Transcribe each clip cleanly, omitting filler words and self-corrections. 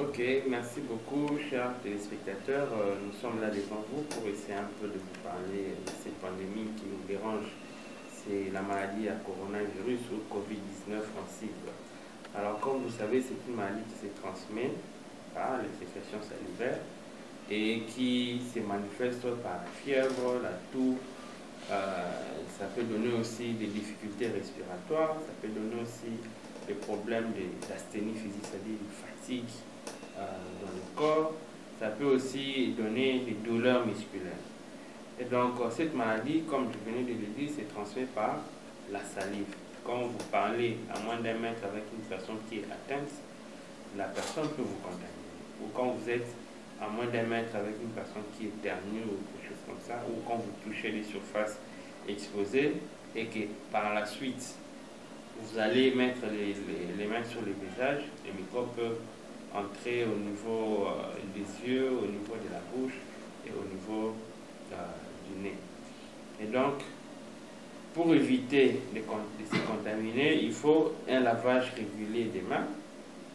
Ok, merci beaucoup, chers téléspectateurs. Nous sommes là devant vous pour essayer un peu de vous parler de cette pandémie qui nous dérange. C'est la maladie à coronavirus ou Covid-19 en sigle. Alors, comme vous savez, c'est une maladie qui se transmet par les sécrétions salivaires et qui se manifeste par la fièvre, la toux. Ça peut donner aussi des difficultés respiratoires, ça peut donner aussi des problèmes d'asthénie physique, c'est-à-dire de fatigue dans le corps. Ça peut aussi donner des douleurs musculaires. Et donc, cette maladie, comme je venais de le dire, se transmet par la salive. Quand vous parlez à moins d'1 mètre avec une personne qui est atteinte, la personne peut vous contaminer. Ou quand vous êtes à moins d'1 mètre avec une personne qui éternue ou quelque chose comme ça, ou quand vous touchez les surfaces exposées et que par la suite, vous allez mettre les mains sur le visage, les microbes peuvent entrer au niveau des yeux, au niveau de la bouche et au niveau du nez. Et donc, pour éviter de se contaminer, il faut un lavage régulier des mains.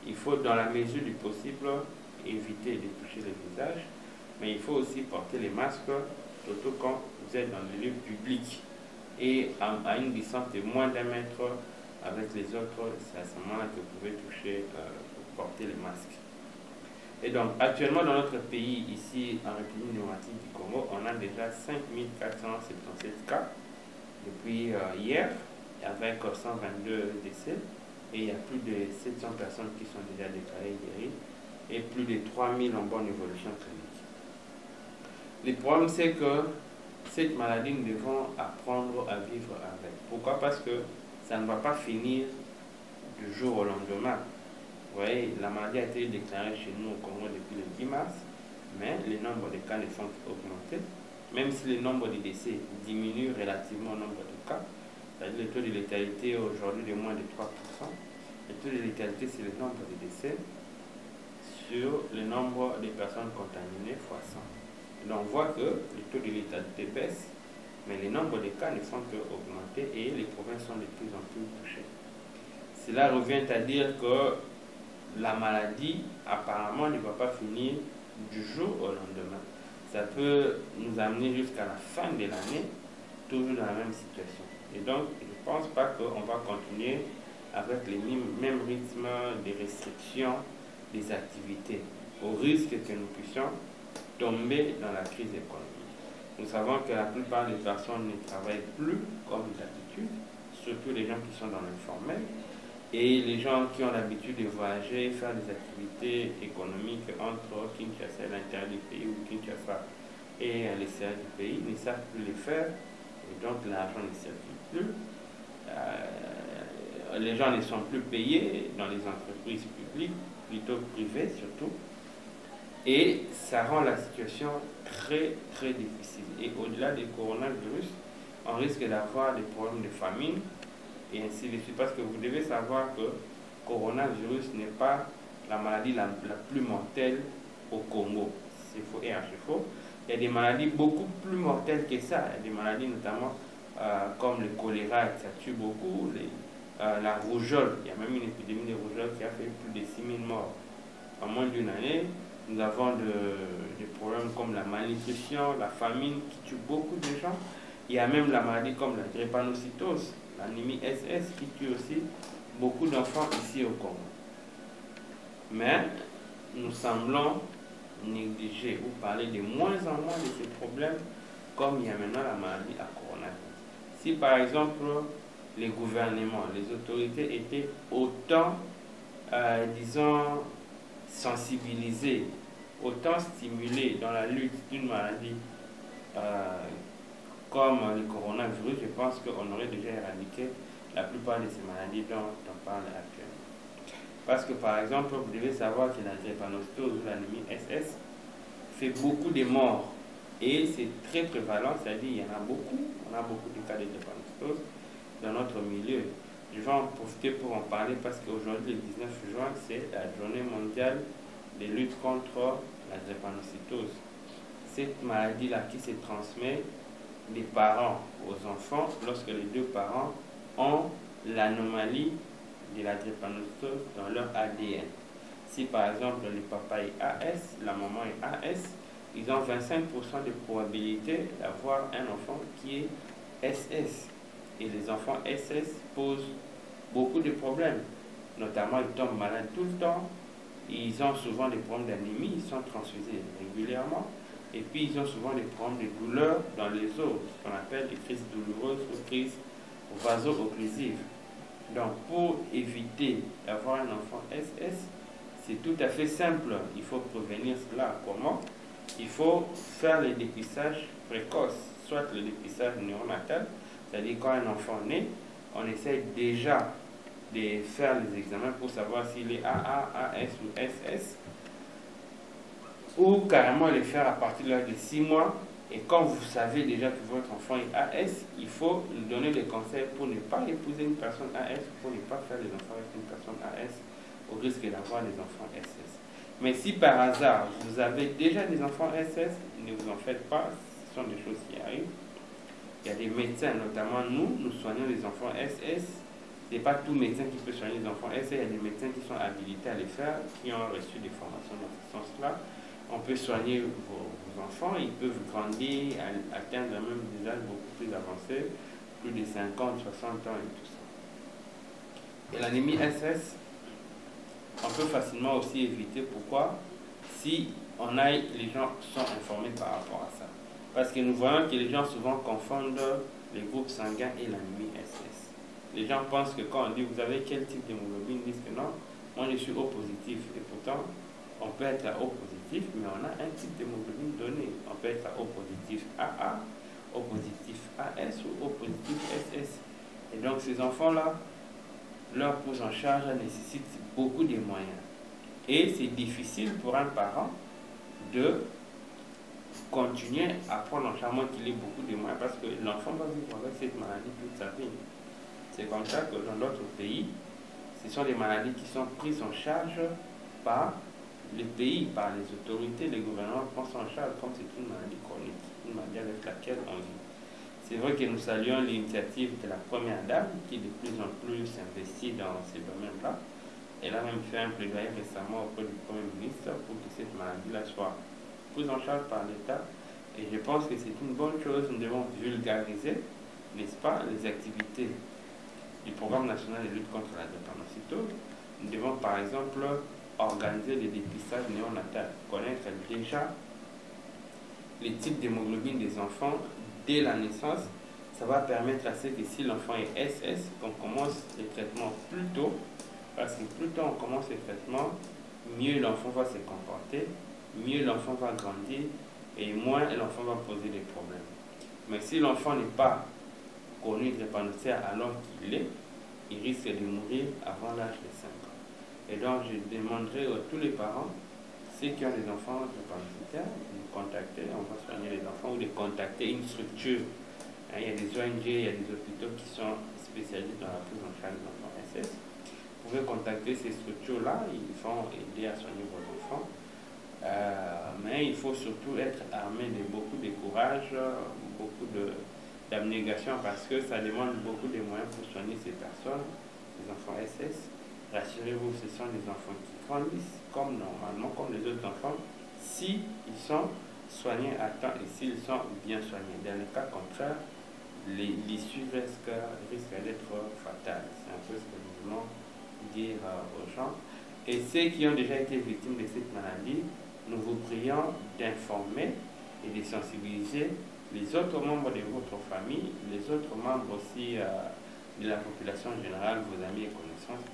Il faut, dans la mesure du possible, éviter de toucher le visage. Mais il faut aussi porter les masques, surtout quand vous êtes dans les lieux publics et à une distance de moins d'1 mètre avec les autres. C'est à ce moment-là que vous pouvez toucher, porter les masques. Et donc, actuellement, dans notre pays, ici, en République démocratique du Congo, on a déjà 5477 cas depuis hier, avec 122 décès. Et il y a plus de 700 personnes qui sont déjà déclarées guéries et plus de 3000 en bonne évolution clinique. Le problème, c'est que cette maladie, nous devons apprendre à vivre avec. Pourquoi? Parce que ça ne va pas finir du jour au lendemain. Vous voyez, la maladie a été déclarée chez nous au Congo depuis le 10 mars, mais le nombre de cas ne font qu'augmenter. Même si le nombre de décès diminue relativement au nombre de cas, c'est-à-dire le taux de létalité aujourd'hui de moins de 3%. Le taux de létalité, c'est le nombre de décès sur le nombre de personnes contaminées fois 100. Et donc on voit que le taux de létalité baisse, mais le nombre de cas ne font qu'augmenter et les provinces sont de plus en plus touchées. Cela revient à dire que la maladie, apparemment, ne va pas finir du jour au lendemain. Ça peut nous amener jusqu'à la fin de l'année, toujours dans la même situation. Et donc, je ne pense pas qu'on va continuer avec les mêmes rythmes de restriction des activités, au risque que nous puissions tomber dans la crise économique. Nous savons que la plupart des personnes ne travaillent plus comme d'habitude, surtout les gens qui sont dans l'informel, et les gens qui ont l'habitude de voyager, faire des activités économiques entre Kinshasa et l'intérieur du pays ou Kinshasa et l'extérieur du pays ne savent plus les faire, et donc l'argent ne circule plus. Les gens ne sont plus payés dans les entreprises publiques, plutôt privées surtout, et ça rend la situation très très difficile. Et au-delà du coronavirus, on risque d'avoir des problèmes de famine et ainsi de suite, parce que vous devez savoir que le coronavirus n'est pas la maladie la plus mortelle au Congo. C'est faux et archi-faux. Il y a des maladies beaucoup plus mortelles que ça. Il y a des maladies notamment comme le choléra, ça tue beaucoup, la rougeole. Il y a même une épidémie de rougeole qui a fait plus de 6000 morts en moins d'une année. Nous avons des problèmes comme la malnutrition, la famine qui tue beaucoup de gens. Il y a même la maladie comme la drépanocytose, l'anémie SS qui tue aussi beaucoup d'enfants ici au Congo. Mais nous semblons négliger ou parler de moins en moins de ces problèmes comme il y a maintenant la maladie à coronavirus. Si par exemple les gouvernements, les autorités étaient autant, disons, sensibilisés, autant stimulés dans la lutte d'une maladie comme le coronavirus, je pense qu'on aurait déjà éradiqué la plupart de ces maladies dont on parle actuellement. Parce que par exemple, vous devez savoir que la drépanocytose ou l'anémie SS fait beaucoup de morts et c'est très prévalent, c'est-à-dire il y en a beaucoup, on a beaucoup de cas de drépanocytose dans notre milieu. Je vais en profiter pour en parler parce qu'aujourd'hui, le 19 juin, c'est la journée mondiale de lutte contre la drépanocytose. Cette maladie-là qui se transmet des parents aux enfants lorsque les deux parents ont l'anomalie de la drépanocytose dans leur ADN. Si par exemple le papa est AS, la maman est AS, ils ont 25% de probabilité d'avoir un enfant qui est SS. Et les enfants SS posent beaucoup de problèmes. Notamment, ils tombent malades tout le temps. Ils ont souvent des problèmes d'anémie, ils sont transfusés régulièrement. Et puis, ils ont souvent des problèmes de douleur dans les os, ce qu'on appelle des crises douloureuses ou crises vaso-occlusives. Donc, pour éviter d'avoir un enfant SS, c'est tout à fait simple. Il faut prévenir cela. Comment? Il faut faire le dépistage précoce, soit le dépistage néonatal, c'est-à-dire quand un enfant naît, on essaie déjà de faire les examens pour savoir s'il est AA, AS ou SS, ou carrément les faire à partir de l'âge de 6 mois. Et quand vous savez déjà que votre enfant est AS, il faut lui donner des conseils pour ne pas épouser une personne AS, pour ne pas faire des enfants avec une personne AS, au risque d'avoir des enfants SS. Mais si par hasard vous avez déjà des enfants SS, ne vous en faites pas, ce sont des choses qui arrivent. Il y a des médecins, notamment nous soignons les enfants SS. Ce n'est pas tout médecin qui peut soigner les enfants SS, il y a des médecins qui sont habilités à les faire, qui ont reçu des formations dans ce sens-là. On peut soigner vos enfants, ils peuvent grandir, atteindre même des âges beaucoup plus avancés, plus de 50, 60 ans et tout ça. Et l'anémie SS, on peut facilement aussi éviter. Pourquoi? Si les gens sont informés par rapport à ça. Parce que nous voyons que les gens souvent confondent les groupes sanguins et l'anémie SS. Les gens pensent que quand on dit vous avez quel type d'hémoglobine, ils disent que non, moi je suis O positif. Et pourtant, on peut être à O positif, mais on a un type d'hémoglobine donné. On peut être à O positif AA, O positif AS ou O positif SS. Et donc ces enfants-là, leur prise en charge nécessite beaucoup de moyens. Et c'est difficile pour un parent de continuer à prendre en charge qu'il ait beaucoup de moyens parce que l'enfant va vivre avec cette maladie toute sa vie. C'est comme ça que dans d'autres pays, ce sont des maladies qui sont prises en charge par les pays, par les autorités, les gouvernements prennent en charge comme c'est une maladie chronique, une maladie avec laquelle on vit. C'est vrai que nous saluons l'initiative de la première dame qui de plus en plus s'investit dans ces domaines-là. Elle a même fait un plaidoyer récemment auprès du Premier ministre pour que cette maladie-là soit prise en charge par l'État. Et je pense que c'est une bonne chose. Nous devons vulgariser, n'est-ce pas, les activités du Programme national de lutte contre la drépanocytose. Nous devons par exemple organiser des dépistages néonatales, connaître déjà les types d'hémoglobine des enfants dès la naissance. Ça va permettre à ce que si l'enfant est SS, qu'on commence les traitements plus tôt, parce que plus tôt on commence les traitements, mieux l'enfant va se comporter, mieux l'enfant va grandir et moins l'enfant va poser des problèmes. Mais si l'enfant n'est pas connu drépanocytaire alors qu'il est, il risque de mourir avant l'âge de 5 ans. Et donc je demanderai à tous les parents, ceux qui ont des enfants drépanocytaires, de nous contacter, on va soigner les enfants, ou de contacter une structure. Il y a des ONG, il y a des hôpitaux qui sont spécialisés dans la prise en charge des enfants SS. Vous pouvez contacter ces structures-là, ils vont aider à soigner vos enfants. Mais il faut surtout être armé de beaucoup de courage, beaucoup d'abnégation, parce que ça demande beaucoup de moyens pour soigner ces personnes, les enfants SS. Rassurez-vous, ce sont des enfants qui grandissent comme normalement, comme les autres enfants, s'ils sont soignés à temps et s'ils sont bien soignés. Dans le cas contraire, l'issue risque d'être fatale. C'est un peu ce que nous voulons dire aux gens. Et ceux qui ont déjà été victimes de cette maladie, nous vous prions d'informer et de sensibiliser les autres membres de votre famille, les autres membres aussi de la population générale, vos amis et connaissances.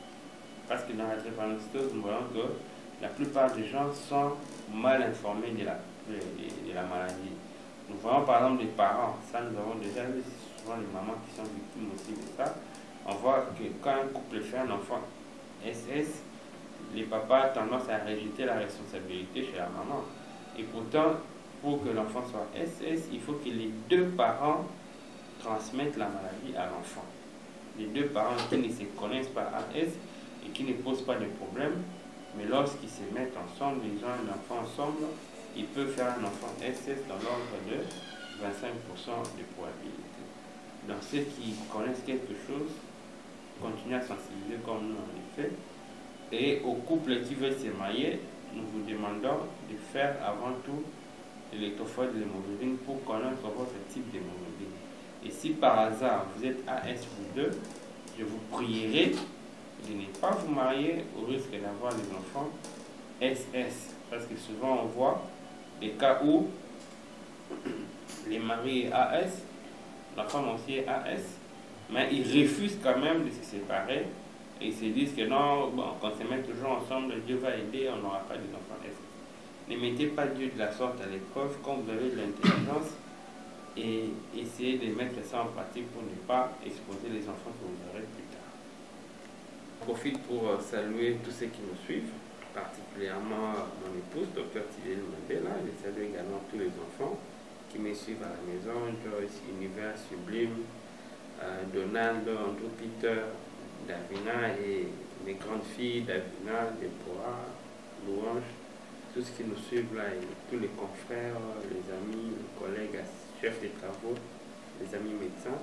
Parce que dans la drépanocytose, nous voyons que la plupart des gens sont mal informés de la maladie. Nous voyons par exemple des parents, ça nous avons déjà vu, souvent les mamans qui sont victimes aussi de ça. On voit que quand un couple fait un enfant SS, les papas ont tendance à rejeter la responsabilité chez la maman. Et pourtant, pour que l'enfant soit SS, il faut que les deux parents transmettent la maladie à l'enfant. Les deux parents qui ne se connaissent pas AS et qui ne posent pas de problème, mais lorsqu'ils se mettent ensemble, ils ont un enfant ensemble, ils peuvent faire un enfant SS dans l'ordre de 25% de probabilité. Donc ceux qui connaissent quelque chose, continuent à sensibiliser comme nous on le fait, Et aux couples qui veulent se marier, nous vous demandons de faire avant tout l'électrophore de l'hémoglobine pour connaître votre type d'hémoglobine. Et si par hasard vous êtes AS ou 2, je vous prierai de ne pas vous marier au risque d'avoir des enfants SS. Parce que souvent on voit des cas où les maris est AS, la femme aussi est AS, mais ils refusent quand même de se séparer et ils se disent que non, bon, quand on se met toujours ensemble, Dieu va aider, on n'aura pas des enfants SS. Ne mettez pas Dieu de la sorte à l'épreuve quand vous avez de l'intelligence et essayez de mettre ça en pratique pour ne pas exposer les enfants que vous aurez plus tard. Je profite pour saluer tous ceux qui nous suivent, particulièrement mon épouse, Dr Tidel Mandela. Je salue également tous les enfants qui me suivent à la maison, Joyce, Univers, Sublime, Donald, Andrew, Peter, Davina et mes grandes filles, Davina, Deborah, Louange, tous ceux qui nous suivent là, et tous les confrères, les amis, les collègues, chefs de travaux, les amis médecins,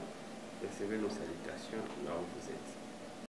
recevez nos salutations là où vous êtes.